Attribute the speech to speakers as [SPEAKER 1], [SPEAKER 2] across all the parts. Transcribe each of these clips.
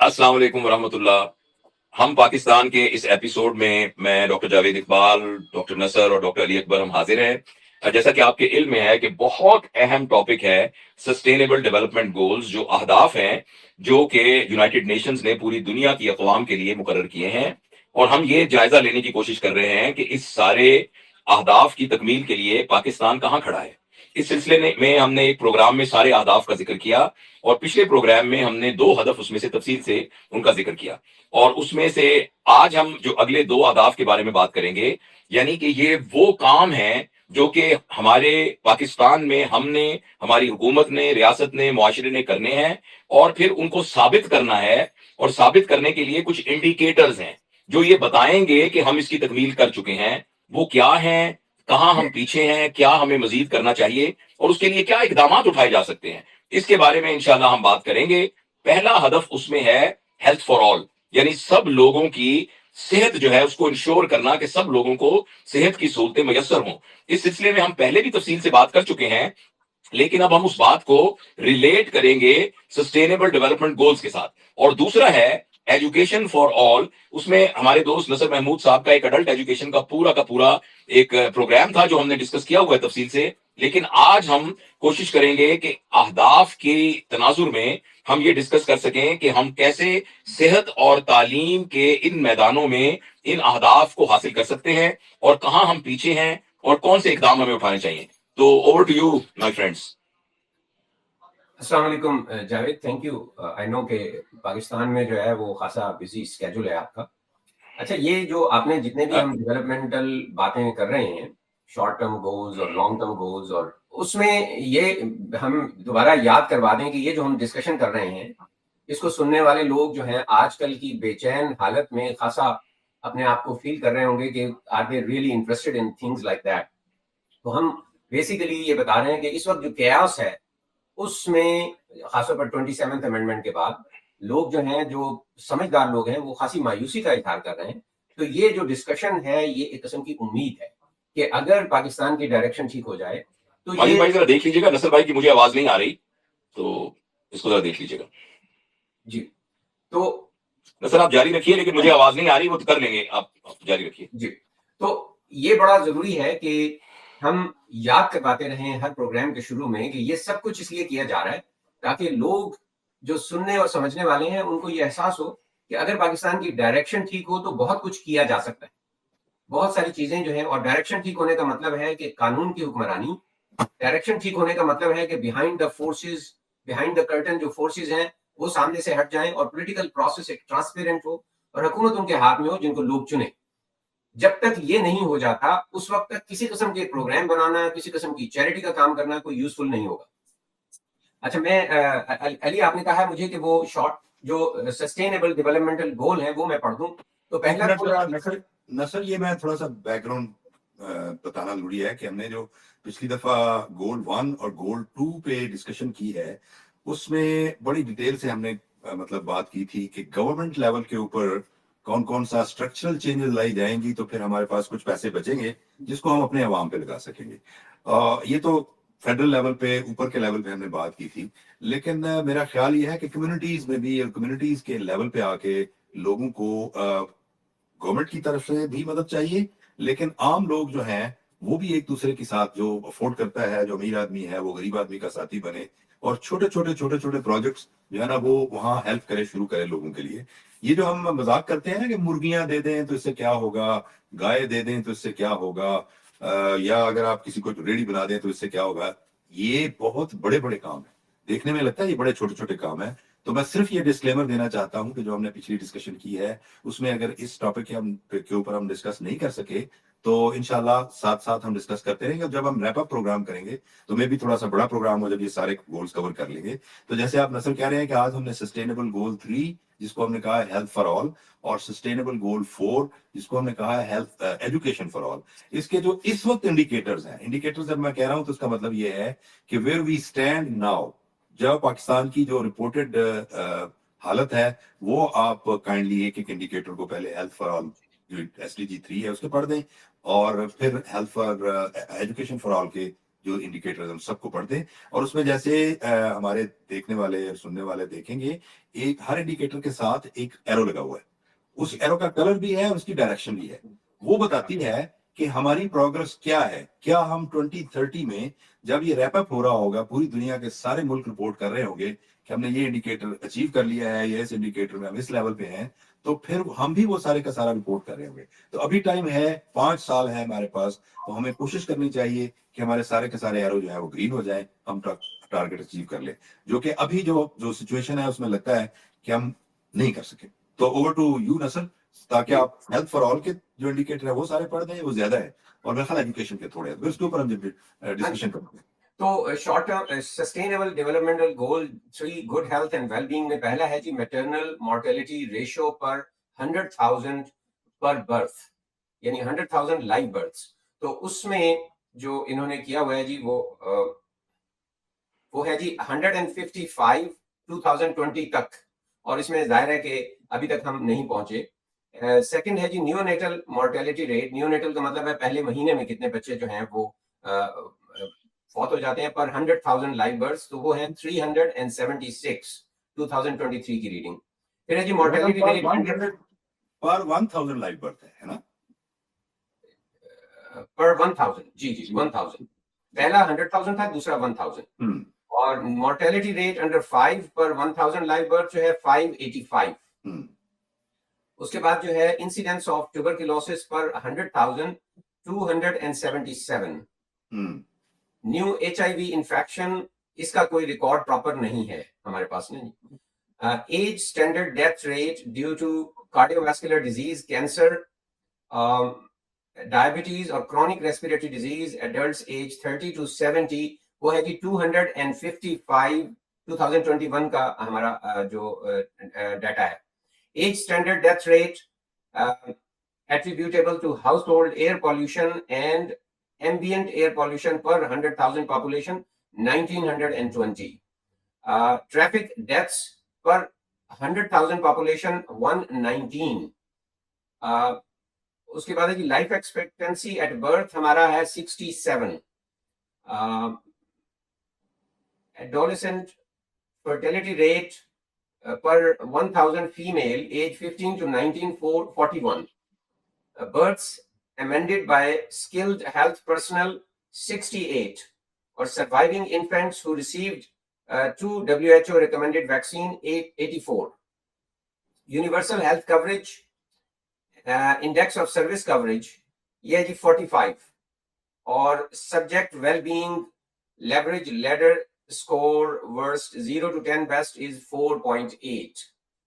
[SPEAKER 1] السلام علیکم ورحمۃ اللہ. ہم پاکستان کے اس ایپیسوڈ میں ڈاکٹر جاوید اقبال، ڈاکٹر نصر اور ڈاکٹر علی اکبر ہم حاضر ہیں. جیسا کہ آپ کے علم میں ہے کہ بہت اہم ٹاپک ہے سسٹینیبل ڈیولپمنٹ گولز، جو اہداف ہیں جو کہ یونائٹڈ نیشنز نے پوری دنیا کی اقوام کے لیے مقرر کیے ہیں. اور ہم یہ جائزہ لینے کی کوشش کر رہے ہیں کہ اس سارے اہداف کی تکمیل کے لیے پاکستان کہاں کھڑا ہے. اس سلسلے میں ہم نے ایک پروگرام میں سارے اہداف کا ذکر کیا، اور پچھلے پروگرام میں ہم نے 2 ہدف اس میں سے تفصیل سے ان کا ذکر کیا. اور اس میں سے آج ہم جو اگلے 2 اہداف کے بارے میں بات کریں گے، یعنی کہ یہ وہ کام ہیں جو کہ ہمارے پاکستان میں ہم نے، ہماری حکومت نے، ریاست نے، معاشرے نے کرنے ہیں، اور پھر ان کو ثابت کرنا ہے. اور ثابت کرنے کے لیے کچھ انڈیکیٹرز ہیں جو یہ بتائیں گے کہ ہم اس کی تکمیل کر چکے ہیں. وہ کیا ہیں، کہاں ہم پیچھے ہیں، کیا ہمیں مزید کرنا چاہیے، اور اس کے لیے کیا اقدامات اٹھائے جا سکتے ہیں، اس کے بارے میں انشاءاللہ ہم بات کریں گے. پہلا ہدف اس میں ہے ہیلتھ فار آل، یعنی سب لوگوں کی صحت جو ہے اس کو انشور کرنا کہ سب لوگوں کو صحت کی سہولتیں میسر ہوں. اس سلسلے میں ہم پہلے بھی تفصیل سے بات کر چکے ہیں، لیکن اب ہم اس بات کو ریلیٹ کریں گے سسٹینیبل ڈیولپمنٹ گولز کے ساتھ. اور دوسرا ہے ایجوکیشن فار آل. اس میں ہمارے دوست نصر محمود صاحب کا ایک اڈلٹ ایجوکیشن کا پورا ایک پروگرام تھا جو ہم نے ڈسکس کیا ہوا ہے تفصیل سے. لیکن آج ہم کوشش کریں گے کہ اہداف کی تناظر میں ہم یہ ڈسکس کر سکیں کہ ہم کیسے صحت اور تعلیم کے ان میدانوں میں ان اہداف کو حاصل کر سکتے ہیں، اور کہاں ہم پیچھے ہیں، اور کون سے اقدام ہمیں اٹھانے چاہیے. تو over to you my friends.
[SPEAKER 2] السلام علیکم Javed, thank you. I know کہ پاکستان میں جو ہے وہ خاصا بزی اسکیجول ہے آپ کا. اچھا، یہ جو آپ نے جتنے بھی ہم ڈیولپمنٹل باتیں کر رہے ہیں، شارٹ ٹرم گولز اور لانگ ٹرم گولز، اور اس میں یہ ہم دوبارہ یاد کروا دیں کہ یہ جو ہم ڈسکشن کر رہے ہیں، اس کو سننے والے لوگ جو ہیں آج کل کی بے چین حالت میں خاصا اپنے آپ کو فیل کر رہے ہوں گے کہ are they really interested in things like that. تو ہم بیسیکلی یہ بتا رہے ہیں کہ اس وقت جو کیاس ہے اس میں، خاص طور پر 27th امینڈمنٹ کے بعد لوگ جو ہیں، جو سمجھدار لوگ ہیں، وہ خاصی مایوسی کا اظہار کر رہے ہیں. تو یہ جو ڈسکشن ہے یہ ایک قسم کی امید ہے کہ اگر پاکستان کی ڈائریکشن ٹھیک ہو جائے تو
[SPEAKER 1] ماجد
[SPEAKER 2] یہ
[SPEAKER 1] بھائی ذرا دیکھ لیجیے گا، نصر بھائی کی مجھے آواز نہیں آ رہی، تو اس کو ذرا دیکھ لیجیے گا.
[SPEAKER 2] جی. تو
[SPEAKER 1] نصر آپ جاری رکھیے، لیکن مجھے آواز نہیں آ رہی، وہ تو کر لیں گے، آپ جاری رکھیے.
[SPEAKER 2] جی، تو یہ بڑا ضروری ہے کہ ہم یاد کرواتے رہیں ہر پروگرام کے شروع میں کہ یہ سب کچھ اس لیے کیا جا رہا ہے تاکہ لوگ جو سننے اور سمجھنے والے ہیں ان کو یہ احساس ہو کہ اگر پاکستان کی ڈائریکشن ٹھیک ہو تو بہت کچھ کیا جا سکتا ہے. بہت ساری چیزیں جو ہیں، اور ڈائریکشن ٹھیک ہونے کا مطلب ہے کہ قانون کی حکمرانی، ڈائریکشن ٹھیک ہونے کا مطلب ہے کہ بیہائنڈ دا کرٹن جو فورسز ہیں وہ سامنے سے ہٹ جائیں، اور پولیٹیکل پروسیس ایک ٹرانسپیرنٹ ہو، اور حکومت ان کے ہاتھ میں ہو جن کو لوگ چنے. جب تک یہ نہیں ہو جاتا اس وقت تک کسی قسم کے پروگرام بنانا، کسی قسم کی چیریٹی کا کام کرنا کوئی یوزفل نہیں ہوگا. اچھا، میں علی، آپ نے کہا مجھے کہ وہ شارٹ جو سسٹینیبل ڈیولپمنٹل گول ہیں وہ میں پڑھ دوں. تو پہلا
[SPEAKER 3] نصر، یہ میں تھوڑا سا بیک گراؤنڈ بتانا ضروری ہے کہ ہم نے جو پچھلی دفعہ گول 1 اور گول 2 پہ ڈسکشن کی ہے اس میں بڑی ڈیٹیل سے ہم نے مطلب بات کی تھی کہ گورنمنٹ لیول کے اوپر کون کون سا اسٹرکچرل چینجز لائی جائیں گی تو پھر ہمارے پاس کچھ پیسے بچیں گے جس کو ہم اپنے عوام پہ لگا سکیں گے. یہ تو فیڈرل لیول پہ، اوپر کے لیول پہ ہم نے بات کی تھی. لیکن میرا خیال یہ ہے کہ کمیونٹیز میں بھی، اور کمیونٹیز کے لیول پہ آ کے لوگوں کو گورنمنٹ کی طرف سے بھی مدد چاہیے، لیکن عام لوگ جو ہیں وہ بھی ایک دوسرے کے ساتھ، جو افورڈ کرتا ہے، جو امیر آدمی ہے وہ غریب آدمی کا ساتھی بنے، اور چھوٹے چھوٹے پروجیکٹس جو ہے نا وہ وہاں ہیلپ کرے، شروع کرے لوگوں کے لیے. یہ جو ہم مذاق کرتے ہیں نا کہ مرغیاں دے دیں تو اس سے کیا ہوگا، گائے دے دیں تو اس سے کیا ہوگا، یا اگر آپ کسی کو ریڑی بنا دیں تو اس سے کیا ہوگا، یہ بہت بڑے بڑے کام ہیں. دیکھنے میں لگتا ہے یہ بڑے چھوٹے چھوٹے کام ہیں. تو میں صرف یہ ڈسکلیمر دینا چاہتا ہوں کہ جو ہم نے پچھلی ڈسکشن کی ہے اس میں اگر اس ٹاپک کے اوپر ہم ڈسکس نہیں کر سکے تو انشاءاللہ ساتھ ساتھ ہم ڈسکس کرتے رہیں گے. جب ہم ریپ اپ پروگرام کریں گے تو میں بھی تھوڑا سا بڑا پروگرام ہو جب یہ سارے گولز کور کر لیں گے. تو جیسے آپ نصر کہہ رہے ہیں کہ آج ہم نے سسٹینیبل گول 3 جس کو ہم نے کہا ہے ہیلتھ فار آل، اور سسٹینیبل گول 4 جس کو ہم نے کہا ہے ہیلتھ ایجوکیشن فار آل، اس کے جو اس وقت انڈیکیٹرز ہیں، انڈیکیٹرز جب میں کہہ رہا ہوں تو اس کا مطلب یہ ہے کہ ویئر وی اسٹینڈ ناؤ، جب پاکستان کی جو رپورٹڈ حالت ہے وہ آپ کائنڈلی ایک ایک انڈیکیٹر کو پہلے ہیلتھ فار آل جو SDG 3 ہے اس کے پڑھ دیں، اور پھر health for education for all کے جو انڈیکیٹر ہم سب کو پڑھتے ہیں، اور اس میں جیسے ہمارے دیکھنے والے اور سننے والے دیکھیں گے، ایک ہر انڈیکیٹر کے ساتھ ایک ایرو لگا ہوا ہے. اس ایرو کا کلر بھی ہے اور اس کی ڈائریکشن بھی ہے. وہ بتاتی ہے کہ ہماری پروگرس کیا ہے. کیا ہم 2030 میں جب یہ ریپ اپ ہو رہا ہوگا، پوری دنیا کے سارے ملک رپورٹ کر رہے ہوں گے کہ ہم نے یہ انڈیکیٹر اچیو کر لیا ہے، یا اس انڈیکیٹر میں ہم اس لیول پہ ہیں، تو پھر ہم بھی وہ سارے کا سارا رپورٹ کر رہے ہوں گے. تو ابھی ٹائم ہے، 5 سال ہے ہمارے پاس، تو ہمیں کوشش کرنی چاہیے کہ ہمارے سارے کے سارے ایرو جو ہے وہ گرین ہو جائیں، ہم ٹارگیٹ اچیو کر لیں، جو کہ ابھی جو سچویشن ہے اس میں لگتا ہے کہ ہم نہیں کر سکے. تو اوور ٹو یو نصر، تاکہ آپ ہیلتھ فار آل کے جو انڈیکیٹر ہے وہ سارے پڑھ دیں، وہ زیادہ ہے، اور میرا خیال ایجوکیشن کے تھوڑے ہیں، اس کے اوپر ہم ڈسکشن کرتے ہیں.
[SPEAKER 2] تو short term sustainable developmental goal 3 good health and well being میں پہلا ہے جی maternal mortality ratio per 100,000 per birth, یعنی 100,000 لائیو برتھس. تو اس میں جو انہوں نے کیا ہوا ہے جی وہ ہے جی 155 2020 تک، اور اس میں ظاہر ہے کہ ابھی تک ہم نہیں پہنچے. سیکنڈ ہے جی neonatal mortality rate. Neonatal کا مطلب ہے پہلے مہینے میں کتنے بچے جو ہیں وہ فوت ہو جاتے ہیں پر 100,000 لائیو برتھس، تو وہ ہیں 376 2023 کی ریڈنگ. پھر ہے جی مورٹیلٹی ریٹ
[SPEAKER 3] پر 1000 لائف برتھ ہے نا،
[SPEAKER 2] پر 1000. جی 1000. پہلا 100,000 تھا، دوسرا 1000. اور مورٹیلٹی ریٹ انڈر 5 پر 1000 لائف برتھ جو ہے 585. اس کے بعد جو ہے انسیڈنس آف ٹیوبرکلوسس پر 100,000 277. New H I V infection, اس کا کوئی ریکارڈ پراپر نہیں ہے ہمارے پاس نہیں. Age standard death rate due to cardiovascular disease, cancer, diabetes اور chronic respiratory disease adults age 30 to 70، وہ ہے جی 255 2021 کا ہمارا جو ڈیٹا ہے. Age standard death rate attributable to household air pollution and ambient air pollution per 100,000 population 1920. Traffic deaths per 100,000 population 119. اس کے بعد ہے جی لائف ایکسپیکٹنسی ایٹ برتھ ہمارا ہے 67. Adolescent fertility rate per 1,000 female age 15 to 19 41. Births amended by skilled health personnel 68, or surviving infants who received 2 WHO recommended vaccine 84. Universal health coverage index of service coverage یہ جی 45. اور subject well-being leverage ladder score worst 0 to 10 best is 4.8.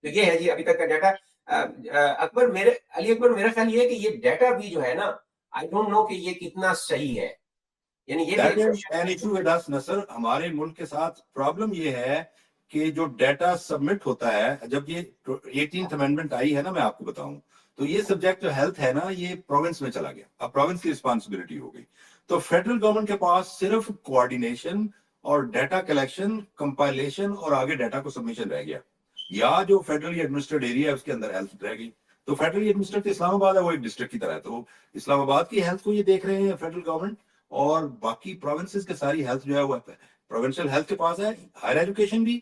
[SPEAKER 2] تو یہ ہے جی ابھی تک کا data. علی اکبر میرا خیال یہ ہے کہ یہ ڈیٹا بھی جو ہے نا، آئی ڈونٹ نو کہ یہ کتنا صحیح ہے. یعنی یہ
[SPEAKER 3] نصر، ہمارے ملک کے ساتھ پرابلم یہ ہے کہ جو ڈیٹا سبمٹ ہوتا ہے، جب یہ 18th امینڈمنٹ آئی ہے نا، میں آپ کو بتاؤں تو یہ سبجیکٹ جو ہیلتھ ہے نا، یہ پروونس میں چلا گیا، اب پروونس کی رسپانسبلٹی ہو گئی. تو فیڈرل گورنمنٹ کے پاس صرف کوآرڈینیشن اور ڈیٹا کلیکشن، کمپائلیشن اور آگے ڈیٹا کو سبمیشن رہ گیا، یا جو فیڈرلی ایڈمنسٹرڈ ایریا ہے اس کے اندر ہیلتھ رہ گئی. تو فیڈرلی ایڈمنسٹرڈ اسلام آباد ہے، وہ ایک ڈسٹرکٹ کی طرح ہے، تو اسلام آباد کی ہیلتھ کو یہ دیکھ رہے ہیں فیڈرل گورنمنٹ، اور باقی پروونسز کے ساری ہیلتھ جو ہے وہ پروونشل ہیلتھ کے پاس ہے. ہائر ایجوکیشن بھی،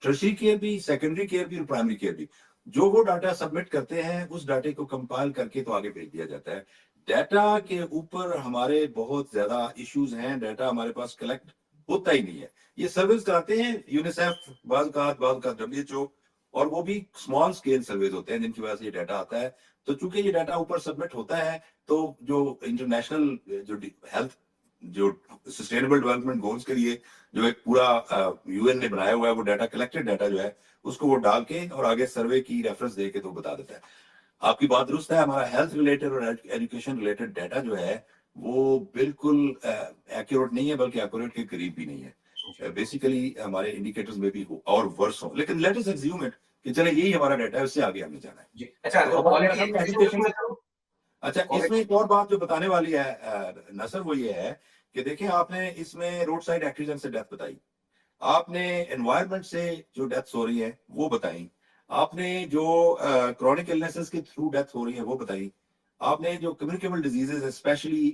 [SPEAKER 3] ٹرشری کیئر بھی، سیکنڈری کیئر بھی اور پرائمری کیئر بھی. جو وہ ڈاٹا سبمٹ کرتے ہیں اس ڈاٹے کو کمپائل کر کے تو آگے بھیج دیا جاتا ہے. ڈیٹا کے اوپر ہمارے بہت زیادہ ایشوز ہیں، ڈیٹا ہمارے پاس کلیکٹ ہوتا ہی نہیں ہے. یہ سروس کراتے ہیں یونیسیف، بعض کا WHO، اور وہ بھی اسمال اسکیل سرویز ہوتے ہیں جن کی وجہ سے یہ ڈیٹا آتا ہے. تو چونکہ یہ ڈیٹا اوپر سبمٹ ہوتا ہے، تو جو انٹرنیشنل جو ہیلتھ جو سسٹینیبل ڈیولپمنٹ گولز کے لیے جو ایک پورا UN نے بنایا ہوا ہے، وہ ڈیٹا کلیکٹڈ ڈیٹا جو ہے اس کو وہ ڈال کے اور آگے سروے کی ریفرنس دے کے تو بتا دیتا ہے. آپ کی بات درست ہے، ہمارا ہیلتھ ریلیٹڈ اور ایجوکیشن ریلیٹڈ ڈیٹا جو ہے وہ بالکل ایکوریٹ نہیں ہے، بلکہ ایکوریٹ کے قریب بھی نہیں ہے. بیسیکلی ہمارے انڈیکیٹرز میں بھی ہو اور ورس ہو، لیکن لیٹ اس ایزیوم اٹ کہ چلے یہی ہمارا ڈیٹا ہے، اس سے آگے ہمیں جانا ہے. اچھا، اس میں ایک اور بات جو بتانے والی ہے نصر، وہ یہ ہے کہ دیکھیں، آپ نے اس میں روڈ سائڈ ایکسیڈنٹ سے ڈیتھ بتائی، آپ نے انوائرمنٹ سے جو ڈیتھس ہو رہی ہیں وہ بتائیں، آپ نے جو کرونک النیسز کے تھرو ڈیتھ ہو رہی ہے وہ بتائی، آپ نے جو communicable diseases specially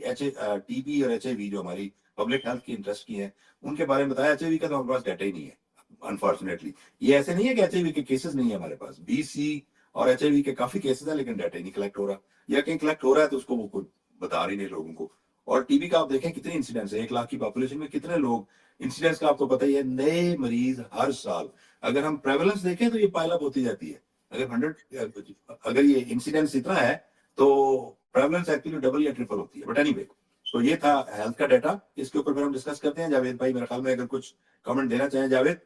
[SPEAKER 3] T B اور HIV جو ہماری پبلک ہیلتھ کی انٹرسٹ کی ہیں ان کے بارے میں بتایا. HIV کا تو ہمارے پاس ڈیٹا ہی نہیں ہے انفارچونیٹلی. یہ ایسے نہیں ہے کہ HIV کے کیسز نہیں ہے ہمارے پاس, BC اور HIV کے کافی کیسز ہیں لیکن ڈیٹا ہی نہیں کلیکٹ ہو رہا, یا کہیں کلیکٹ ہو رہا ہے تو اس کو وہ کوئی بتا رہی نہیں لوگوں کو. اور TB کا آپ دیکھیں کتنے انسیڈنٹس ہیں, 1 لاکھ کی پاپولیشن میں کتنے لوگ, انسیڈنٹس کا آپ کو پتہ ہی ہے, نئے مریض ہر سال. اگر ہم پریولنس دیکھیں تو یہ پائل اپ ہوتی جاتی ہے. اگر یہ انسیڈنس اتنا ہے تو پریولنس ایکچولی ڈبل یا ٹرپل ہوتی ہے. بٹ اینی وے, تو یہ تھا ہیلتھ کا ڈیٹا. اس کے اوپر پھر ہم ڈسکس کرتے ہیں. جاوید بھائی میرے خیال میں اگر کچھ کمنٹ دینا چاہیں. جاوید,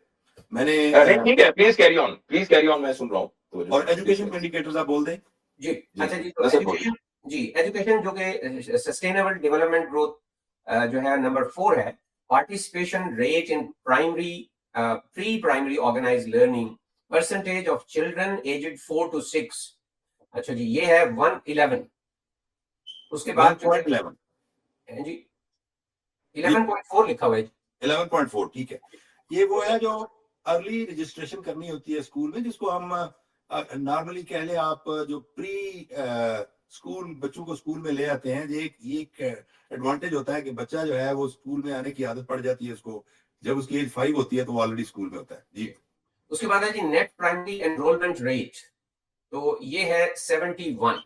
[SPEAKER 3] میں نے
[SPEAKER 1] ٹھیک ہے, پلیز کیری آن, میں سن رہا ہوں.
[SPEAKER 3] اور ایجوکیشن کے انڈیکیٹرز آپ بول دیں.
[SPEAKER 2] جی اچھا جی, تو ایجوکیشن جو کہ سسٹینیبل ڈیولپمنٹ گروتھ جو ہے نمبر 4 ہے. Participation rate in primary pre primary organised learning, percentage of children aged 4 to 6. اچھا جی, یہ ہے 111. اس کے بعد
[SPEAKER 3] 1.11
[SPEAKER 2] جی 11.4 لکھا ہوا ہے.
[SPEAKER 3] 11.4 ٹھیک ہے. یہ وہ ہے جو ارلی رجسٹریشن کرنی ہوتی ہے اسکول میں, جس کو ہم نارملی کہہ لیں آپ جو پری اسکول بچوں کو اسکول میں لے آتے ہیں. یہ ایک ایڈوانٹیج ہوتا ہے کہ بچہ جو ہے وہ اسکول میں آنے کی عادت پڑ جاتی ہے اس کو. جب اس کی ایج 5 ہوتی ہے تو وہ آلریڈی اسکول میں ہوتا ہے. جی,
[SPEAKER 2] اس کے بعد ہے جی نیٹ پرائمری انرولمنٹ ریٹ, تو یہ ہے 71.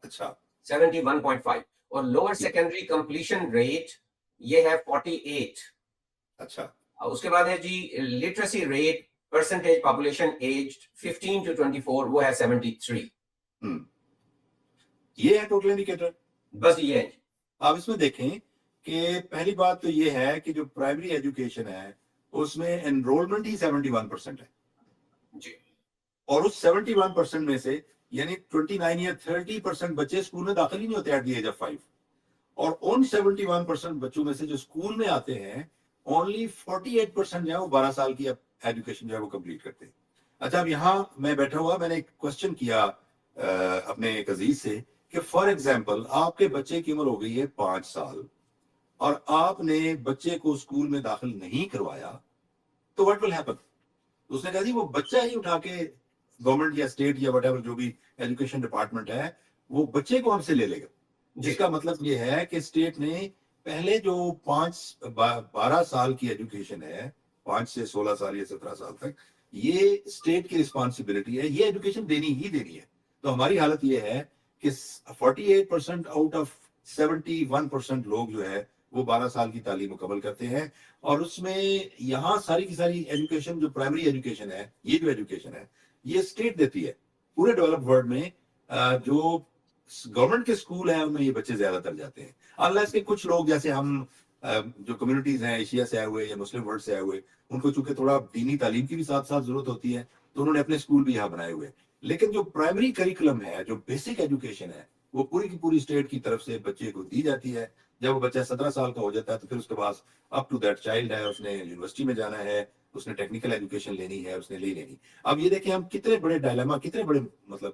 [SPEAKER 3] اچھا
[SPEAKER 2] 71.5. اور لوور سیکنڈری کمپلیشن ریٹ یہ ہے 48.
[SPEAKER 3] اچھا.
[SPEAKER 2] اس کے بعد ہے جی literacy rate percentage population aged 15 to 24, وہ ہے 73.
[SPEAKER 3] یہ ہے ٹوٹل انڈیکیٹر.
[SPEAKER 2] بس یہ ہے.
[SPEAKER 3] آپ اس میں دیکھیں کہ پہلی بات تو یہ ہے کہ جو پرائمری ایجوکیشن ہے اس میں انرولمنٹ ہی 71% ہے
[SPEAKER 2] جی,
[SPEAKER 3] اور اس 71% میں سے یعنی 29 یا 30% بچے اسکول میں داخل ہی نہیں ہوتے ایٹ دی ایج آف 5. اور ان 71% بچوں میں سے جو اسکول میں آتے ہیں اونلی 48% جو ہے وہ 12 سال کی ایجوکیشن جو ہے وہ کمپلیٹ کرتے ہیں. اچھا, اب یہاں میں بیٹھا ہوا, میں نے ایک کوشچن کیا اپنے ایک عزیز سے کہ فار ایگزامپل آپ کے بچے کی عمر ہو گئی ہے 5 سال اور آپ نے بچے کو اسکول میں داخل نہیں کروایا تو واٹ ول ہیپن. اس نے کہا جی وہ بچہ ہی اٹھا کے گورنمنٹ یا اسٹیٹ یا وٹ ایور جو بھی ایجوکیشن ڈپارٹمنٹ ہے وہ بچے کو ہم سے لے لے گا. جس کا مطلب یہ ہے کہ اسٹیٹ نے پہلے جو 12 سال کی ایجوکیشن ہے, 5 سے 16 سال یا 17 سال تک, یہ اسٹیٹ کی رسپانسبلٹی ہے, یہ ایجوکیشن دینی ہی دینی ہے. تو ہماری حالت یہ ہے کہ 48% آؤٹ آف 71% لوگ جو ہے وہ 12 سال کی تعلیم مکمل کرتے ہیں. اور اس میں یہاں ساری کی ساری ایجوکیشن جو پرائمری ایجوکیشن ہے, یہ جو ایجوکیشن ہے یہ اسٹیٹ دیتی ہے. پورے ڈیولپ ورلڈ میں جو گورنمنٹ کے اسکول ہیں ان میں یہ بچے زیادہ تر جاتے ہیں. اللہ اس کے کچھ لوگ جیسے ہم جو کمیونٹیز ہیں ایشیا سے آئے ہوئے یا مسلم ورلڈ سے آئے ہوئے, ان کو چونکہ تھوڑا دینی تعلیم کی بھی ساتھ ساتھ ضرورت ہوتی ہے تو انہوں نے اپنے اسکول بھی یہاں بنائے ہوئے. لیکن جو پرائمری کریکولم ہے, جو بیسک ایجوکیشن ہے, وہ پوری کی پوری اسٹیٹ کی طرف سے بچے کو دی جاتی ہے. جب وہ بچہ 17 سال کا ہو جاتا ہے تو پھر اس کے پاس اپ ٹو دیٹ چائلڈ ہے, اس نے یونیورسٹی میں جانا ہے, اس نے ٹیکنیکل ایجوکیشن لینی ہے, اس نے لے لینی. اب یہ دیکھیں ہم کتنے بڑے ڈائلیما, کتنے بڑے مطلب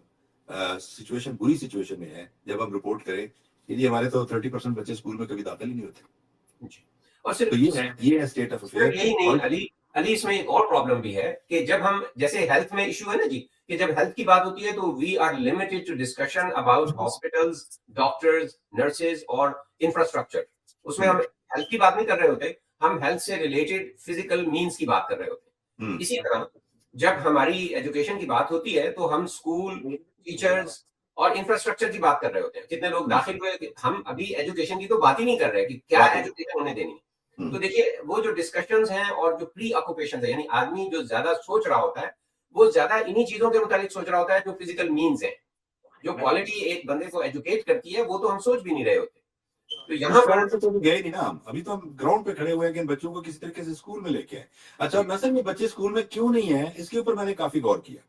[SPEAKER 3] سچویشن, بری سچویشن میں ہے جب ہم رپورٹ کریں کہ جی ہمارے تو 30% بچے اسکول میں کبھی داخل ہی نہیں ہوتے.
[SPEAKER 2] اور صرف
[SPEAKER 3] تو یہ ہے اسٹیٹ آف افیئر.
[SPEAKER 2] یہی نہیں علی, اس میں ایک اور پرابلم بھی ہے کہ جب ہم جیسے ہیلتھ میں ایشو ہے نا جی, کہ جب ہیلتھ کی بات ہوتی ہے تو we are limited to discussion about hospitals, doctors, nurses اور انفراسٹرکچر. اس میں ہم ہیلتھ کی بات نہیں کر رہے ہوتے, ہم ہیلتھ سے ریلیٹڈ فزیکل مینس کی بات کر رہے ہوتے. اسی طرح جب ہماری ایجوکیشن کی بات ہوتی ہے تو ہم اسکول, ٹیچرز اور انفراسٹرکچر کی بات کر رہے ہوتے ہیں. کتنے لوگ داخل ہوئے, ہم ابھی ایجوکیشن کی تو بات ہی نہیں کر رہے کہ کیا ایجوکیشن انہیں دینی. تو دیکھیے وہ جو ڈسکشنز ہیں اور جو پری آکوپیشن ہے, یعنی آدمی جو زیادہ سوچ رہا ہوتا ہے وہ زیادہ انہی چیزوں کے متعلق سوچ رہا ہوتا ہے جو فزیکل مینز ہیں. جو کوالٹی ایک بندے کو ایجوکیٹ کرتی ہے وہ تو ہم سوچ بھی نہیں رہے ہوتے. تو یہاں پر
[SPEAKER 3] تو گئے نہیں نا, ابھی تو ہم گراؤنڈ پہ کھڑے ہوئے ہیں کہ بچوں کو کسی طریقے سے اسکول میں لے کے آئے. اچھا, نصر میں بچے اسکول میں کیوں نہیں ہیں, اس کے اوپر میں نے کافی غور کیا,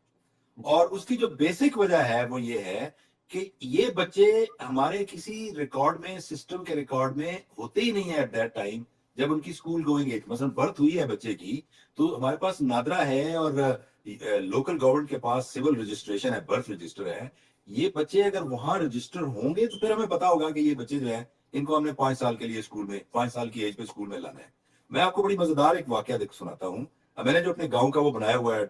[SPEAKER 3] اور اس کی جو بیسک وجہ ہے وہ یہ ہے کہ یہ بچے ہمارے کسی ریکارڈ میں, سسٹم کے ریکارڈ میں ہوتے ہی نہیں ہے ایٹ دیٹ ٹائم جب ان کی اسکول گوئنگ ایج, مثلا برتھ ہوئی ہے بچے کی تو ہمارے پاس نادرا ہے اور لوکل گورنمنٹ کے پاس سول رجسٹریشن ہے, برتھ رجسٹر ہے. یہ بچے اگر وہاں رجسٹر ہوں گے تو پھر ہمیں پتا ہوگا کہ یہ بچے جو ہیں ان کو ہم نے 5 سال کے لیے اسکول میں, 5 سال کی ایج پہ اسکول میں لانا ہے. میں آپ کو بڑی مزیدار ایک واقعہ سناتا ہوں. میں نے جو اپنے گاؤں کا وہ بنایا ہوا ہے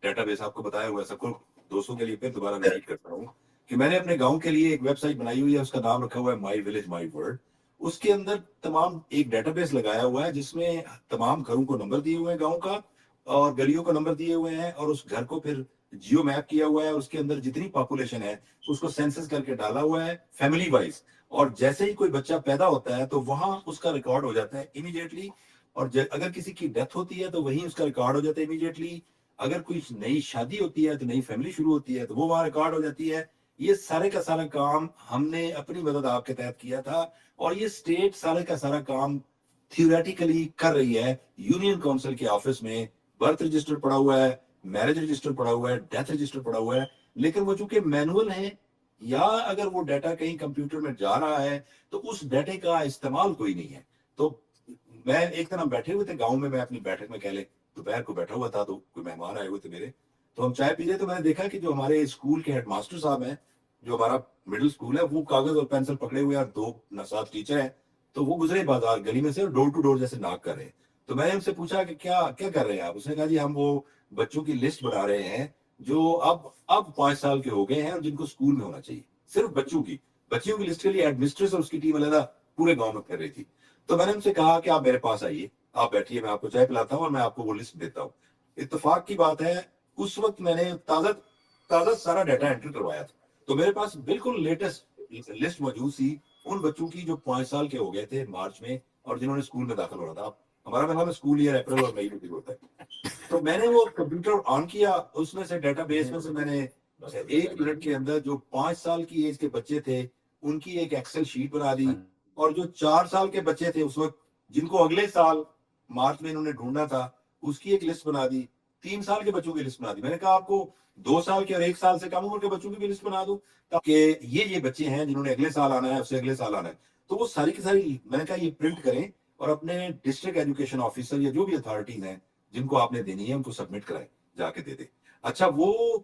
[SPEAKER 3] ڈیٹا بیس, آپ کو بتایا ہوا ہے, سب کو دوستوں کے لیے پھر دوبارہ ریپیٹ کرتا ہوں کہ میں نے اپنے گاؤں کے لیے ایک ویب سائٹ بنائی ہوئی ہے, اس کا نام رکھا ہوا ہے مائی ولیج مائی ورلڈ. اس کے اندر تمام ایک ڈیٹا بیس لگایا ہوا ہے جس میں تمام گھروں کو نمبر دیے ہوئے ہیں گاؤں کا, اور گلیوں کو نمبر دیے ہوئے ہیں, اور اس گھر کو پھر جیو میپ کیا ہوا ہے, اس کے اندر جتنی پاپولیشن ہے اس کو سینسس کر کے ڈالا ہوا ہے فیملی وائز, اور جیسے ہی کوئی بچہ پیدا ہوتا ہے تو وہاں اس کا ریکارڈ ہو جاتا ہے امیڈیٹلی, اور اگر کسی کی ڈیتھ ہوتی ہے تو وہیں اس کا ریکارڈ ہو جاتا ہے امیڈیٹلی, اگر کوئی نئی شادی ہوتی ہے تو نئی فیملی شروع ہوتی ہے تو وہ وہاں ریکارڈ ہو جاتی ہے. یہ سارے کا سارا کام ہم نے اپنی مدد آپ کے تحت کیا تھا, اور یہ اسٹیٹ سارے کا سارا کام تھیوریٹیکلی کر رہی ہے یونین کونسل کے آفس میں. برتھ رجسٹر پڑا ہوا ہے, میرج رجسٹر پڑا ہوا ہے, ڈیتھ رجسٹر پڑا ہوا ہے, لیکن وہ چونکہ مینول ہے, یا اگر وہ ڈیٹا کہیں کمپیوٹر میں جا رہا ہے تو اس ڈیٹے کا استعمال کوئی نہیں ہے. تو میں ایک دن ہم بیٹھے ہوئے تھے گاؤں میں اپنی بیٹھک میں, کہہ لے دوپہر کو بیٹھا ہوا تھا, تو کوئی مہمان آئے ہوئے تھے میرے, تو ہم چائے پی رہے, تو میں نے دیکھا کہ جو ہمارے اسکول کے ہیڈ ماسٹر صاحب ہیں, جو ہمارا مڈل اسکول ہے, وہ کاغذ اور پینسل پکڑے ہوئے اور 2 ساتھ ٹیچر ہیں, تو وہ گزرے بازار گلی میں سے ڈور ٹو ڈور جیسے ناک کر رہے ہیں. تو میں نے ان سے پوچھا کہ کیا کر رہے ہیں آپ؟ اس نے کہا جی ہم وہ بچوں کی لسٹ بنا رہے ہیں جو اب 5 سال کے ہو گئے ہیں اور جن کو اسکول میں ہونا چاہیے. صرف بچیوں کی لسٹ کے لیے ہیڈ مسٹریس اور اس کی ٹیم علیحدہ پورے گاؤں میں پھر رہی تھی. تو میں نے ان سے کہا کہ آپ میرے پاس آئیے, آپ بیٹھیے, میں آپ کو چائے پلاتا ہوں اور میں آپ کو وہ لسٹ دیتا ہوں. اتفاق کی بات ہے اس وقت میں نے تازہ سارا ڈیٹا انٹر کروایا تھا, تو میرے پاس بالکل لیٹسٹ لسٹ موجود تھی ان بچوں کی جو 5 سال کے ہو گئے تھے مارچ میں, اور جنہوں نے اسکول میں داخل ہونا تھا. ہمارا مطلب اسکول ایئر اپریل اور مئی میں ہوتا ہے. تو میں نے وہ کمپیوٹر آن کیا, اس میں سے ڈیٹا بیس میں سے میں نے 1 منٹ کے اندر جو 5 سال کی ایج کے بچے تھے ان کی ایک ایکسل شیٹ بنا دی, اور جو 4 سال کے بچے تھے اس وقت جن کو اگلے سال مارچ میں انہوں نے ڈھونڈنا تھا اس کی ایک لسٹ بنا دی, 3 سال کے بچوں کی لسٹ بنا دی. میں نے کہا آپ کو 2 سال کے اور 1 سال سے کم عمر کے بچوں کی بھی لسٹ بنا دوں تاکہ یہ بچے ہیں جنہوں نے اگلے سال آنا ہے, اس سے اگلے سال آنا ہے. تو وہ ساری کی ساری میں نے کہا یہ پرنٹ کریں اور اپنے ڈسٹرکٹ ایجوکیشن آفیسر یا جو بھی اتھارٹیز ہیں جن کو آپ نے دینی ہے ان کو سبمٹ کرائیں, جا کے دے دیں. اچھا وہ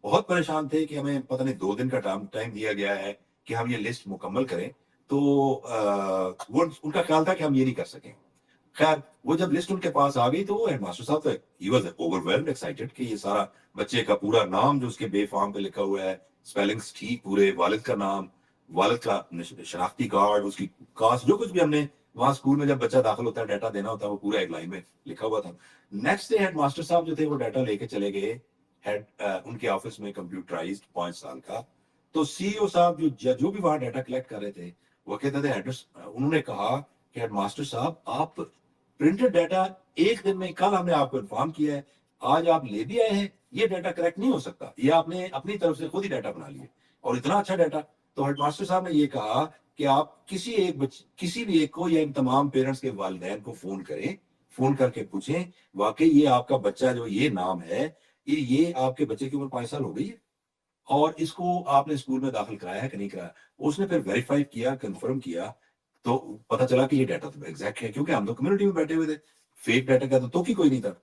[SPEAKER 3] بہت پریشان تھے کہ ہمیں پتہ نہیں 2 دن کا ٹائم دیا گیا ہے کہ ہم یہ لسٹ مکمل کریں, تو وہ ان کا خیال تھا کہ ہم یہ نہیں کر سکیں. خیر وہ جب لسٹ ان کے پاس آ گئی تو وہ ہیڈ ماسٹر صاحب ہی واز اوورwhelmed ایکسائٹیڈ کہ یہ سارا بچے کا پورا نام جو اس کے بے فارم پہ لکھا ہوا ہے, سپیلنگز ٹھیک پورے, والد کا نام, والد کا شناختی کارڈ, اس کی کاسٹ, جو کچھ بھی ہم نے وہاں اسکول میں جب بچہ داخل ہوتا ہے ڈیٹا دینا ہوتا ہے وہ پورا ایک لائن میں لکھا ہوا تھا. نیکسٹ ڈے ہیڈ ماسٹر صاحب جو تھے وہ ڈیٹا لے کے چلے گئے ان کے آفس میں کمپیوٹرائزڈ 5 سال کا. تو سی او صاحب جو بھی وہاں ڈیٹا کلیکٹ کر رہے تھے وہ کہتے تھے ایڈریس, انہوں نے کہا کہ ہیڈ ماسٹر صاحب آپ پرنٹڈ ڈیٹا 1 دن میں, کل ہم نے آپ کو انفارم کیا ہے, آج آپ لے بھی آئے ہیں, یہ ڈیٹا کریکٹ نہیں ہو سکتا, یہ آپ نے اپنی طرف سے خود ہی ڈیٹا بنا لیے اور اتنا اچھا ڈیٹا. تو ہیڈ ماسٹر صاحب نے یہ کہا کہ آپ کسی بھی ایک کو یا ان تمام پیرنٹس کے والدین کو فون کریں, فون کر کے پوچھیں واقعی یہ آپ کا بچہ جو یہ نام ہے یہ آپ کے بچے کی عمر 5 سال ہو گئی ہے اور اس کو آپ نے اسکول میں داخل کرایا ہے کہ نہیں کرایا. اس نے پھر ویریفائی کیا, کنفرم کیا, تو پتا چلا کہ یہ ڈیٹا تو ایگزیکٹ ہے, کیونکہ ہم تو کمیونٹی میں بیٹھے ہوئے تھے, فیک ڈیٹا کا تو کوئی نہیں تھا.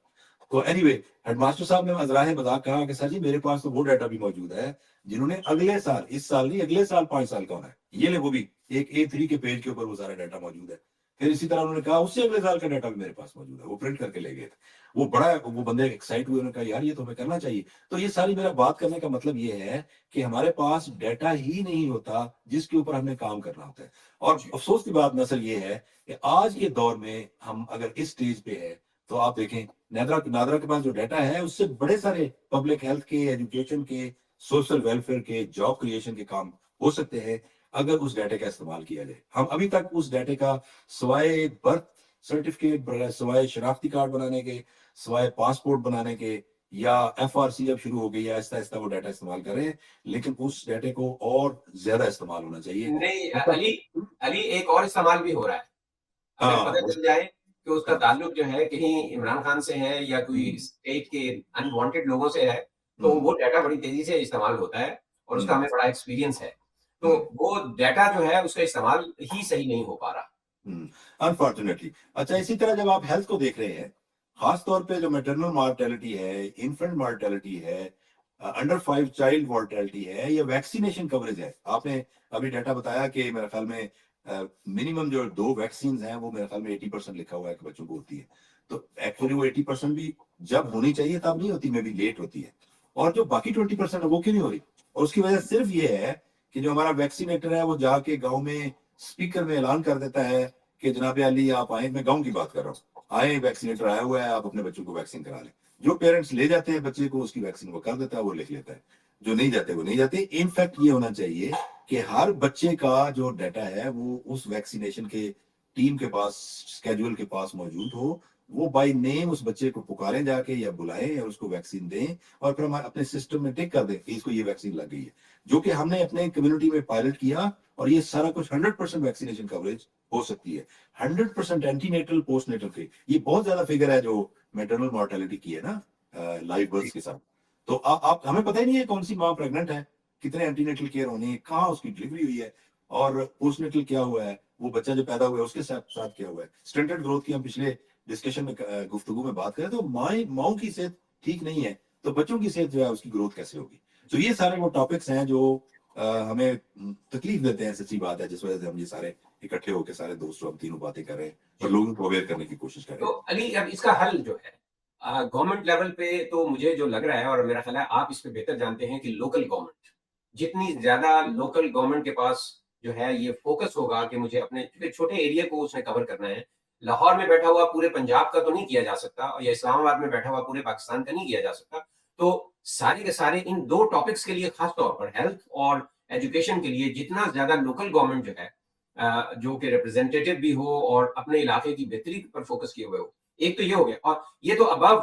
[SPEAKER 3] تو اینی وے ہیڈ ماسٹر صاحب نے ازراہ مذاق کہا کہ سر جی میرے پاس تو وہ ڈیٹا بھی موجود ہے جنہوں نے اگلے سال, اس سال نہیں اگلے سال 5 سال کا ہونا ہے, یہ لے وہ بھی ایک A3 کے پیج کے اوپر وہ سارا ڈیٹا موجود ہے. پھر اسی طرح انہوں نے کہا اس سے اگلے سال کا ڈیٹا بھی میرے پاس موجود ہے, وہ پرنٹ کر کے لے گئے تھے. وہ بندے ایکسائٹ ہوئے, انہوں نے کہا یار یہ تو ہمیں کرنا چاہیے. تو یہ ساری میرا بات کرنے کا مطلب یہ ہے کہ ہمارے پاس ڈیٹا ہی نہیں ہوتا جس کے اوپر ہمیں کام کرنا ہوتا ہے. اور افسوس کی بات نسل یہ ہے کہ آج کے دور میں ہم اگر اس سٹیج پہ ہے تو آپ دیکھیں نادرا کے پاس جو ڈیٹا ہے اس سے بڑے سارے پبلک ہیلتھ کے, ایجوکیشن کے, سوشل ویلفیئر کے, جاب کریشن کے کام ہو سکتے ہیں اگر اس ڈیٹا کا استعمال کیا جائے. ہم ابھی تک اس ڈیٹا کا سوائے برتھ سرٹیفکیٹ, سوائے شناختی کارڈ بنانے کے, سوائے پاسپورٹ بنانے کے, یا FRC اب شروع ہو گئی ہے آہستہ آہستہ وہ ڈیٹا استعمال کر رہے ہیں, لیکن اس ڈیٹے کو اور زیادہ استعمال ہونا چاہیے.
[SPEAKER 2] نہیں علی ایک اور استعمال بھی ہو رہا ہے. اگر پتہ چل جائے کہ اس کا تعلق جو ہے کہیں عمران خان سے ہے یا کوئی اسٹیٹ کے انوانٹیڈ لوگوں سے ہے تو وہ ڈیٹا بڑی تیزی سے استعمال ہوتا ہے اور اس کا ہمیں بڑا ایکسپیرینس ہے. تو وہ ڈیٹا جو ہے اس کا استعمال ہی صحیح نہیں ہو پا رہا
[SPEAKER 3] انفارچونیٹلی. اچھا اسی طرح جب آپ ہیلتھ کو دیکھ رہے ہیں, خاص طور پہ جو میٹرنل مارٹیلٹی ہے, انفنٹ مارٹیلٹی ہے, انڈر 5 چائلڈ مارٹیلٹی ہے, یا ویکسینیشن کوریج ہے. آپ نے ابھی ڈیٹا بتایا کہ میرے خیال میں منیمم جو 2 ویکسینز ہیں وہ میرے خیال میں 80% لکھا ہوا ہے کہ بچوں کو ہوتی ہے. تو ایکچولی وہ 80% بھی جب ہونی چاہیے تب نہیں ہوتی, میں بھی لیٹ ہوتی ہے. اور جو باقی 20% ہے وہ کیوں نہیں ہو رہی؟ اور اس کی وجہ صرف یہ ہے کہ جو ہمارا ویکسینیٹر ہے وہ جا کے گاؤں میں اسپیکر میں اعلان کر دیتا ہے کہ جناب علی آپ آئیں, میں گاؤں کی بات کر رہا ہوں, آئیں ویکسینیٹر آیا ہوا ہے, آپ اپنے بچوں کو ویکسین کرا لیں. جو پیرنٹس لے جاتے ہیں بچے کو, اس کی ویکسین وہ کر دیتا ہے, وہ لکھ لیتا ہے. جو نہیں جاتے وہ نہیں جاتے. انفیکٹ یہ ہونا چاہیے کہ ہر بچے کا جو ڈیٹا ہے وہ اس ویکسینیشن کے ٹیم کے پاس, اسکیجول کے پاس موجود ہو. وہ بائی نیم اس بچے کو پکاریں جا کے یا بلائیں اور اس کو ویکسین دیں, اور پھر ہم اپنے سسٹم میں ٹک کر دیں کہ اس کو یہ ویکسین لگ گئی ہے, جو کہ ہم نے اپنے کمیونٹی میں پائلٹ کیا. اور یہ سارا کچھ 100% ویکسینیشن کوریج ہو سکتی ہے. 100% اینٹی نیٹل پوسٹ نیٹل کے, یہ بہت زیادہ فگر ہے جو میٹرنل مورٹیلٹی کی ہے نا لائف برتھ کے ساتھ. تو آپ ہمیں پتہ ہی نہیں ہے کون سی ماں پریگنٹ ہے, کتنے اینٹی نیٹل کیئر ہونے, کہاں اس کی ڈلیوری ہوئی ہے, اور پوسٹ نیٹل کیا ہوا ہے, وہ بچہ جو پیدا ہوا ہے اس کے ساتھ کیا ہوا ہے. اسٹینڈرڈ گروتھ کی ہم پچھلے ڈسکشن میں گفتگو میں بات کریں تو ماؤں کی صحت ٹھیک نہیں ہے تو بچوں کی صحت جو ہے اس کی گروتھ کیسے ہوگی. تو یہ سارے وہ ٹاپکس ہیں جو ہمیں تکلیف دیتے ہیں. سچی بات ہے, جس وجہ سے ہم یہ سارے اکٹھے ہو کے سارے دوستوں ہم تینوں باتیں کر رہے ہیں اور لوگوں کو اویئر کرنے کی کوشش کر رہے ہیں.
[SPEAKER 2] تو علی اب اس کا حل جو ہے گورنمنٹ لیول پہ, تو مجھے جو لگ رہا ہے اور میرا خیال ہے آپ اس پہ بہتر جانتے ہیں کہ لوکل گورنمنٹ, جتنی زیادہ لوکل گورنمنٹ کے پاس جو ہے یہ فوکس ہوگا کہ مجھے اپنے چھوٹے ایریا کو اس نے کور کرنا ہے. لاہور میں بیٹھا ہوا پورے پنجاب کا تو نہیں کیا جا سکتا, یا اسلام آباد میں بیٹھا ہوا پورے پاکستان کا نہیں کیا جا سکتا. تو سارے کے سارے ان دو ٹاپکس کے لیے, خاص طور پر ہیلتھ اور ایجوکیشن کے لیے, جتنا زیادہ لوکل گورنمنٹ جو ہے جو کہ ریپرزینٹیٹو بھی ہو اور اپنے علاقے کی بہتری پر فوکس کیے ہوئے ہو, ایک تو یہ ہو گیا. اور یہ تو ابو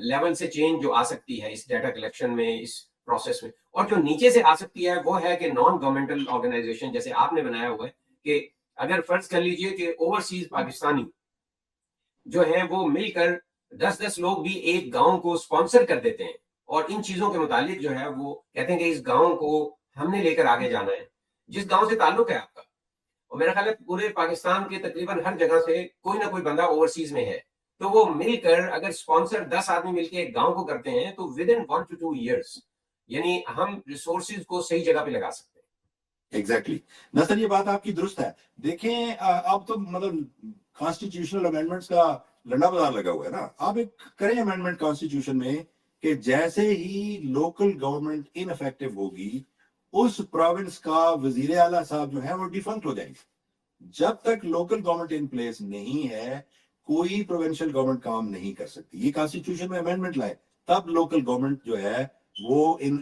[SPEAKER 2] لیول سے چینج جو آ سکتی ہے اس ڈیٹا کلیکشن میں, اس پروسیس میں. اور جو نیچے سے آ سکتی ہے وہ ہے کہ نان گورنمنٹل آرگنائزیشن جیسے آپ نے بنایا ہوا ہے, کہ اگر فرض کر لیجئے کہ اوورسیز پاکستانی جو ہیں وہ مل کر 10 لوگ بھی ایک گاؤں کو اسپانسر کر دیتے ہیں, اور ان چیزوں کے متعلق جو ہے وہ کہتے ہیں کہ اس گاؤں کو ہم نے لے کر آگے جانا ہے, جس گاؤں سے تعلق ہے آپ کا. اور میرا خیال ہے پورے پاکستان کے تقریباً ہر جگہ سے کوئی نہ کوئی بندہ اوورسیز میں ہے, تو وہ مل کر اگر اسپانسر 10 آدمی مل کے ایک گاؤں کو کرتے ہیں تو ود ان 1 to 2 years یعنی ہم ریسورسز کو صحیح جگہ پہ لگا سکتے ہیں.
[SPEAKER 3] ایگزیکٹلی نصر, یہ بات آپ کی درست ہے. دیکھیں اب تو مطلب کانسٹیٹیوشنل امینڈمنٹس کا لنڈا بازار لگا ہوا ہے نا. آپ ایک کریں امینڈمنٹ کانسٹیٹیوشن میں کہ جیسے ہی لوکل گورنمنٹ ان افیکٹو ہوگی, اس پروونس کا وزیر اعلیٰ صاحب جو ہے وہ ڈیفنکٹ ہو جائیں گے. جب تک لوکل گورنمنٹ ان پلیس نہیں ہے کوئی پروونشل گورنمنٹ کام نہیں کر سکتی. یہ کانسٹیٹیوشن میں امینڈمنٹ لائے تب لوکل گورنمنٹ جو ہے وہ ان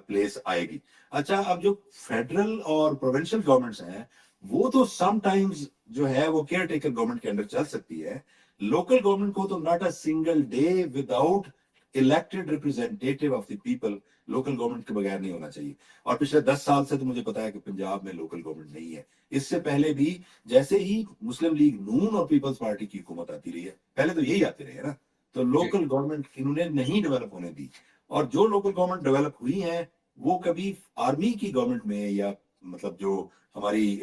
[SPEAKER 3] پلیس آئے گی. اچھا, اب جو فیڈرل اور پروونشل گورنمنٹس ہیں وہ تو سم ٹائمز جو ہے وہ کیئر ٹیکر گورنمنٹ کے انڈر چل سکتی ہے. لوکل گورنمنٹ کو تو not a single day without elected representative of the people local government کے بغیر نہیں ہونا چاہیے. اور پچھلے 10 سال سے تو مجھے پتا ہے کہ پنجاب میں لوکل گورنمنٹ نہیں ہے. اس سے پہلے بھی جیسے ہی مسلم لیگ نون اور پیپلز پارٹی کی حکومت آتی رہی ہے, پہلے تو یہی آتے رہے نا, تو لوکل گورنمنٹ انہوں نے نہیں ڈیولپ ہونے دی. اور جو لوکل گورنمنٹ ڈیولپ ہوئی ہیں وہ کبھی آرمی کی گورنمنٹ میں, یا مطلب جو ہماری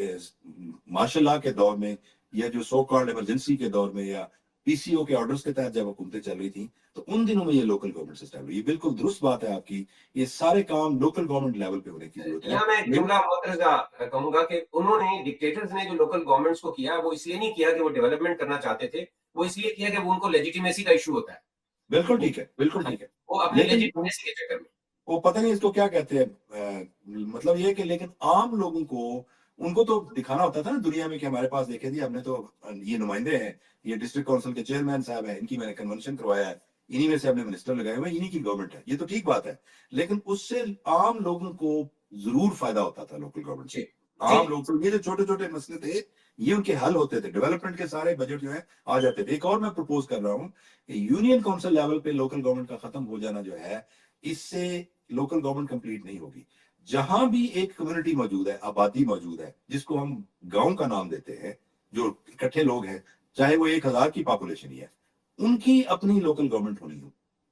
[SPEAKER 3] مارشل لا کے دور میں, یا جو سو کالڈ ایمرجنسی کے دور میں, یا پی سی او کے آرڈرز کے تحت جب حکومتیں چل رہی تھیں, تو ان دنوں میں یہ لوکل گورنمنٹ سسٹم ہوئی. یہ بالکل درست بات ہے آپ کی, یہ سارے کام لوکل گورنمنٹ لیول پہ ہونے کی ضرورت ہے.
[SPEAKER 2] یہاں میں ایک جملہ معترضہ کہوں گا کہ انہوں نے ڈکٹیٹرز نے جو لوکل گورنمنٹس کو کیا وہ اس لیے نہیں کیا کہ وہ ڈیولپمنٹ کرنا چاہتے تھے, وہ اس لیے کیا کہ وہ ان کو لیجیٹیمیسی کا ایشو ہوتا ہے.
[SPEAKER 3] بالکل ٹھیک ہے, بالکل ٹھیک ہے.
[SPEAKER 2] وہ اپنی
[SPEAKER 3] لیکن
[SPEAKER 2] لیجیٹیمیسی کے چکر میں
[SPEAKER 3] وہ پتہ نہیں اس کو کیا کہتے ہیں, مطلب یہ کہ لیکن عام لوگوں کو ان کو تو دکھانا ہوتا تھا نا دنیا میں کہ ہمارے پاس دیکھے جی ہم نے تو یہ نمائندے ہیں, یہ ڈسٹرکٹ کونسل کے چیئرمین صاحب ہیں, ان کی میں نے کنونشن کروایا ہے, انہی میں سے ہم نے منسٹر لگائے ہوئے, انہی کی گورنمنٹ ہے. یہ تو ٹھیک بات ہے, لیکن اس سے عام لوگوں کو ضرور فائدہ ہوتا تھا لوکل گورنمنٹ سے. عام لوگ کو یہ جو چھوٹے چھوٹے مسئلے تھے یہ ان کے حل ہوتے تھے, ڈیولپمنٹ کے سارے بجٹ جو ہے آ جاتے تھے. ایک اور میں پرپوز کر رہا ہوں کہ یونین کونسل لیول پہ لوکل گورنمنٹ کا ختم ہو جانا جو ہے, اس سے لوکل گورنمنٹ کمپلیٹ نہیں ہوگی. جہاں بھی ایک کمیونٹی موجود ہے, آبادی موجود ہے, جس کو ہم گاؤں کا نام دیتے ہیں, جو اکٹھے لوگ ہیں, چاہے وہ 1000 کی پاپولیشن ہی ہے, ان کی اپنی لوکل گورنمنٹ